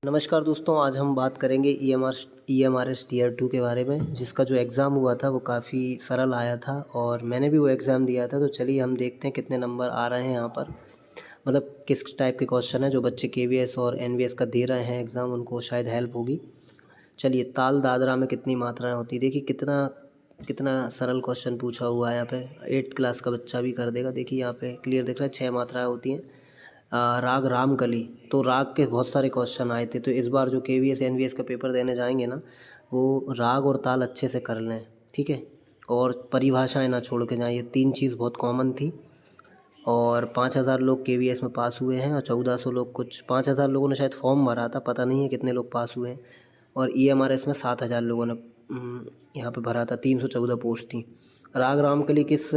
नमस्कार दोस्तों, आज हम बात करेंगे ईएमआरएस टीयर 2 के बारे में, जिसका जो एग्ज़ाम हुआ था वो काफ़ी सरल आया था और मैंने भी वो एग्ज़ाम दिया था। तो चलिए हम देखते हैं कितने नंबर आ रहे हैं यहाँ पर। मतलब किस टाइप के क्वेश्चन हैं जो बच्चे केवीएस और एनवीएस का दे रहे हैं एग्ज़ाम, उनको शायद हेल्प होगी। चलिए, ताल दादरा में कितनी मात्राएँ होती हैं? देखिए कितना कितना सरल क्वेश्चन पूछा हुआ है यहाँ पे। 8th क्लास का बच्चा भी कर देगा। देखिए यहाँ पे क्लियर दिख रहा है, 6 मात्राएँ होती हैं। राग रामकली, तो राग के बहुत सारे क्वेश्चन आए थे। तो इस बार जो केवीएस एनवीएस का पेपर देने जाएंगे ना, वो राग और ताल अच्छे से कर लें, ठीक है। और परिभाषाएं ना छोड़ के जाएं, ये 3 चीज़ बहुत कॉमन थी। और 5,000 लोग केवीएस में पास हुए हैं और 1400 लोग, कुछ 5,000 लोगों ने शायद फॉर्म भरा था, पता नहीं है कितने लोग पास हुए हैं। और ईएमआरएस में 7,000 लोगों ने यहाँ पे भरा था, 314 पोस्ट थी। राग रामकली किस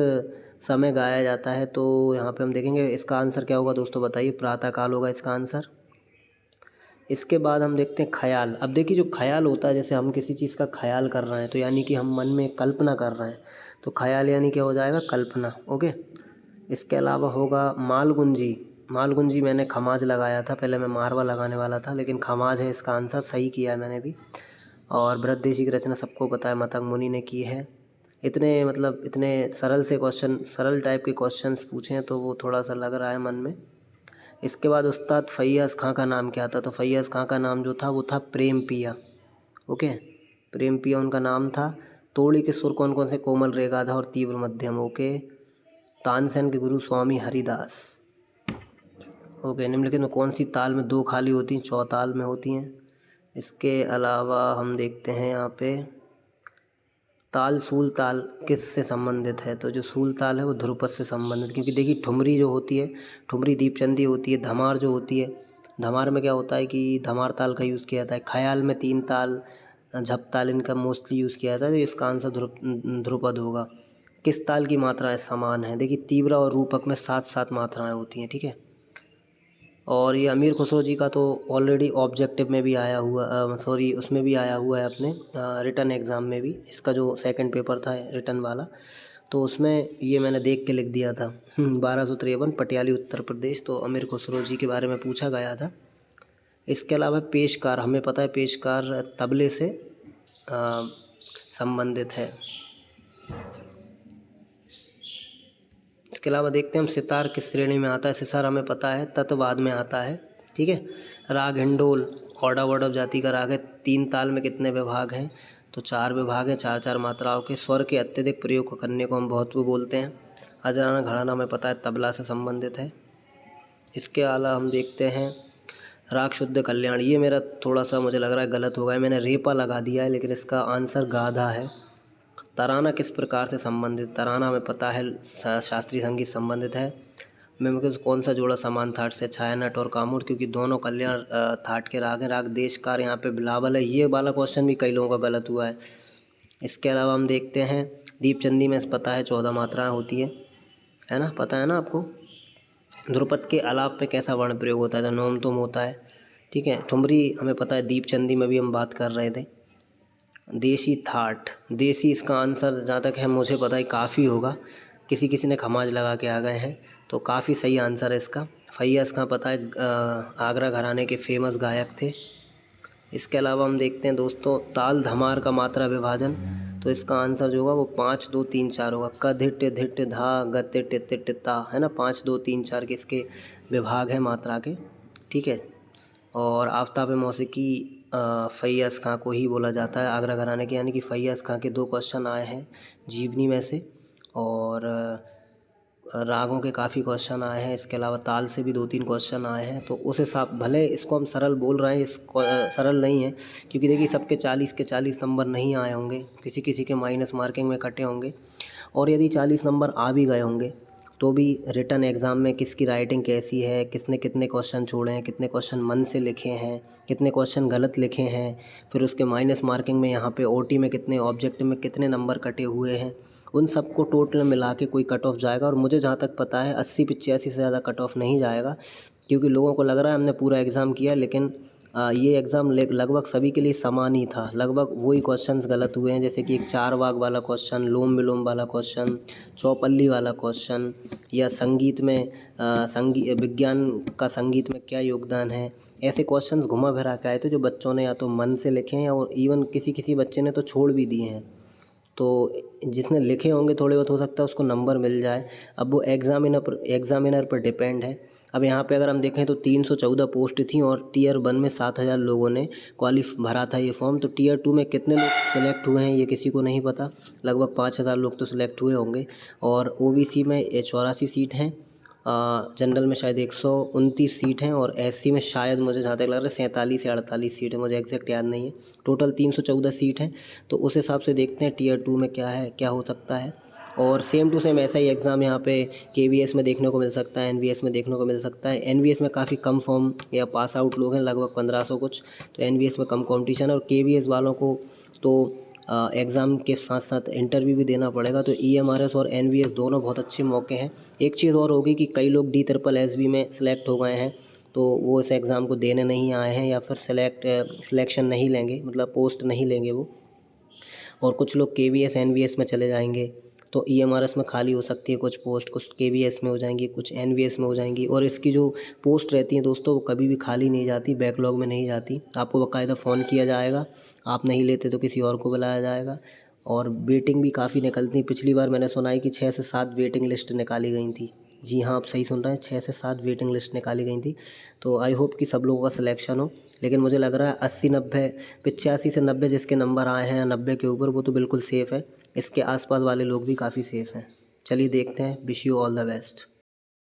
समय गाया जाता है? तो यहाँ पे हम देखेंगे इसका आंसर क्या होगा दोस्तों, बताइए। प्रातः काल होगा इसका आंसर। इसके बाद हम देखते हैं ख़याल। अब देखिए जो ख़याल होता है, जैसे हम किसी चीज़ का ख़याल कर रहे हैं तो यानी कि हम मन में कल्पना कर रहे हैं, तो ख़याल यानी क्या हो जाएगा, कल्पना। ओके। इसके अलावा होगा मालगुंजी। मालगुंजी मैंने खमाज लगाया था, पहले मैं मारवा लगाने वाला था, लेकिन खमाज है इसका आंसर, सही किया है मैंने भी। और बृहदेशी की रचना सबको पता है, मतंग मुनि ने की है। इतने मतलब इतने सरल से क्वेश्चन, सरल टाइप के क्वेश्चंस पूछे हैं तो वो थोड़ा सा लग रहा है मन में। इसके बाद उस्ताद फैयाज़ खां का नाम क्या था? तो फैयाज़ खां का नाम जो था वो था प्रेम पिया। ओके, प्रेम पिया उनका नाम था। तोड़ी के सुर कौन कौन से? कोमल, रेगाधा और तीव्र मध्यम। ओके। तानसेन के गुरु स्वामी हरिदास। ओके। निम्नलिखित में कौन सी ताल में 2 खाली होती हैं? चौताल में होती हैं। इसके अलावा हम देखते हैं यहाँ पे ताल सूल ताल किस से संबंधित है? तो जो सूल ताल है वो ध्रुपद से संबंधित, क्योंकि देखिए ठुमरी जो होती है, ठुमरी दीपचंदी होती है। धमार जो होती है, धमार में क्या होता है कि धमार ताल का यूज़ किया जाता है। ख़याल में 3 ताल, झप ताल इनका मोस्टली यूज़ किया जाता है। तो इसका आंसर ध्रुपद होगा। किस ताल की मात्राएँ समान हैं? देखिए तीव्र और रूपक में 7-7 मात्राएँ होती हैं, ठीक है। और ये अमीर खुसरो जी का तो ऑलरेडी ऑब्जेक्टिव में भी आया हुआ, सॉरी उसमें भी आया हुआ है अपने रिटन एग्ज़ाम में भी। इसका जो सेकंड पेपर था रिटन वाला, तो उसमें ये मैंने देख के लिख दिया था। 1253 पटियाली उत्तर प्रदेश, तो अमीर खुसरो जी के बारे में पूछा गया था। इसके अलावा पेशकार, हमें पता है पेशकार तबले से संबंधित है। इसके अलावा देखते हैं हम सितार किस श्रेणी में आता है? सितार हमें पता है तत्वाद में आता है, ठीक है। राग हिंडोल औडा वडव जाति का राग है। 3 ताल में कितने विभाग हैं? तो 4 विभाग हैं, 4-4 मात्राओं के। स्वर के अत्यधिक प्रयोग करने को हम बहुत्व बोलते हैं। अजराना घराना हमें पता है तबला से संबंधित है। इसके अलावा हम देखते हैं राग शुद्ध कल्याण। ये मेरा थोड़ा सा मुझे लग रहा है गलत होगा, मैंने रेपा लगा दिया है, लेकिन इसका आंसर गाधा है। तराना किस प्रकार से संबंधित? तराना हमें पता है शास्त्रीय संगीत संबंधित है। में कौन सा जोड़ा समान थाट से? छायानट और कामुट, क्योंकि दोनों कल्याण थाट के राग हैं। राग देशकार यहाँ पे बिलावल है। ये वाला क्वेश्चन भी कई लोगों का गलत हुआ है। इसके अलावा हम देखते हैं दीपचंदी में पता है 14 मात्राएं होती है ना, पता है ना आपको। ध्रुपद के आलाप पे कैसा वर्ण प्रयोग होता है? तो नोम तुम होता है, ठीक है। ठुमरी हमें पता है, दीपचंदी में भी हम बात कर रहे थे। देशी थाट, देसी इसका आंसर जहाँ तक है मुझे पता है काफ़ी होगा। किसी किसी ने खमाज लगा के आ गए हैं, तो काफ़ी सही आंसर है इसका। फैयाज़ खां पता है आगरा घराने के फेमस गायक थे। इसके अलावा हम देखते हैं दोस्तों ताल धमार का मात्रा विभाजन, तो इसका आंसर जो होगा वो 5 2 3 4 होगा। क धिट धिट धा गति टिट टिट ता, है ना। 5 2 3 4 के इसके विभाग हैं मात्रा के, ठीक है। और आफ्ताब मौसीकी फैयाज़ खां को ही बोला जाता है आगरा घराने के, यानी कि फैयाज़ खां के 2 क्वेश्चन आए हैं जीवनी में से। और रागों के काफ़ी क्वेश्चन आए हैं। इसके अलावा ताल से भी 2-3 क्वेश्चन आए हैं। तो उस हिसाब, भले इसको हम सरल बोल रहे हैं, सरल नहीं है, क्योंकि देखिए सबके 40 के 40 नंबर नहीं आए होंगे, किसी किसी के माइनस मार्किंग में कटे होंगे। और यदि 40 नंबर आ भी गए होंगे तो भी रिटन एग्ज़ाम में किसकी राइटिंग कैसी है, किसने कितने क्वेश्चन छोड़े हैं, कितने क्वेश्चन मन से लिखे हैं, कितने क्वेश्चन गलत लिखे हैं, फिर उसके माइनस मार्किंग में यहाँ पे ओटी में कितने, ऑब्जेक्टिव में कितने नंबर कटे हुए हैं, उन सबको टोटल मिला के कोई कट ऑफ जाएगा। और मुझे जहाँ तक पता है 80-85 से ज़्यादा कट ऑफ नहीं जाएगा, क्योंकि लोगों को लग रहा है हमने पूरा एग्ज़ाम किया, लेकिन ये एग्ज़ाम लगभग सभी के लिए समान ही था। लगभग वही क्वेश्चंस गलत हुए हैं, जैसे कि एक चार वाक वाला क्वेश्चन, लोम विलोम वाला क्वेश्चन, चौपल्ली वाला क्वेश्चन, या संगीत में विज्ञान का संगीत में क्या योगदान है। ऐसे क्वेश्चंस घुमा फिरा के आए थे जो बच्चों ने या तो मन से लिखे हैं और इवन किसी बच्चे ने तो छोड़ भी दिए हैं। तो जिसने लिखे होंगे थोड़े बहुत, हो सकता है उसको नंबर मिल जाए। अब वो एग्ज़ामिनर पर डिपेंड है। अब यहाँ पे अगर हम देखें तो 314 पोस्ट थी और टियर 1 में 7000 लोगों ने भरा था ये फॉर्म। तो टियर 2 में कितने लोग सेलेक्ट हुए हैं ये किसी को नहीं पता। लगभग 5000 लोग तो सिलेक्ट हुए होंगे। और ओबीसी में 84 सीट हैं, जनरल में शायद 129 सीट हैं, और एससी में शायद मुझे जहाँ तक लग रहा है 47 या 48 सीट है, मुझे एग्जैक्ट याद नहीं है। टोटल 314 सीट हैं। तो उस हिसाब से देखते हैं टियर 2 में क्या है, क्या हो सकता है। और सेम टू सेम ऐसा ही एग्ज़ाम यहाँ पे केवीएस में देखने को मिल सकता है, एनवीएस में देखने को मिल सकता है। एनवीएस में काफ़ी कम फॉर्म या पास आउट लोग हैं, लगभग 1500 कुछ। तो एनवीएस में कम कंपटीशन है, और केवीएस वालों को तो एग्ज़ाम के साथ साथ इंटरव्यू भी देना पड़ेगा। तो ईएमआरएस और एनवीएस दोनों बहुत अच्छे मौके हैं। एक चीज़ और होगी कि कई लोग DSSB में सिलेक्ट हो गए हैं, तो वो इस एग्ज़ाम को देने नहीं आए हैं, या फिर सिलेक्शन नहीं लेंगे, मतलब पोस्ट नहीं लेंगे वो। और कुछ लोग केवीएस एनवीएस में चले जाएंगे। तो ईएमआरएस में खाली हो सकती है कुछ पोस्ट, कुछ केवीएस में हो जाएंगी, कुछ एनवीएस में हो जाएंगी। और इसकी जो पोस्ट रहती हैं दोस्तों, वो कभी भी खाली नहीं जाती, बैकलॉग में नहीं जाती। आपको बाकायदा फ़ोन किया जाएगा, आप नहीं लेते तो किसी और को बुलाया जाएगा। और वेटिंग भी काफ़ी निकलती। पिछली बार मैंने सुना है कि 6 से 7 वेटिंग लिस्ट निकाली गई थी। जी हाँ, आप सही सुन रहे हैं, 6 से 7 वेटिंग लिस्ट निकाली गई थी। तो आई होप कि सब लोगों का सिलेक्शन हो। लेकिन मुझे लग रहा है 80-90, 85 से 90 जिसके नंबर आए हैं, 90 के ऊपर, वो तो बिल्कुल सेफ़ है। इसके आसपास वाले लोग भी काफ़ी सेफ़ हैं। चलिए देखते हैं। Wish you all the best.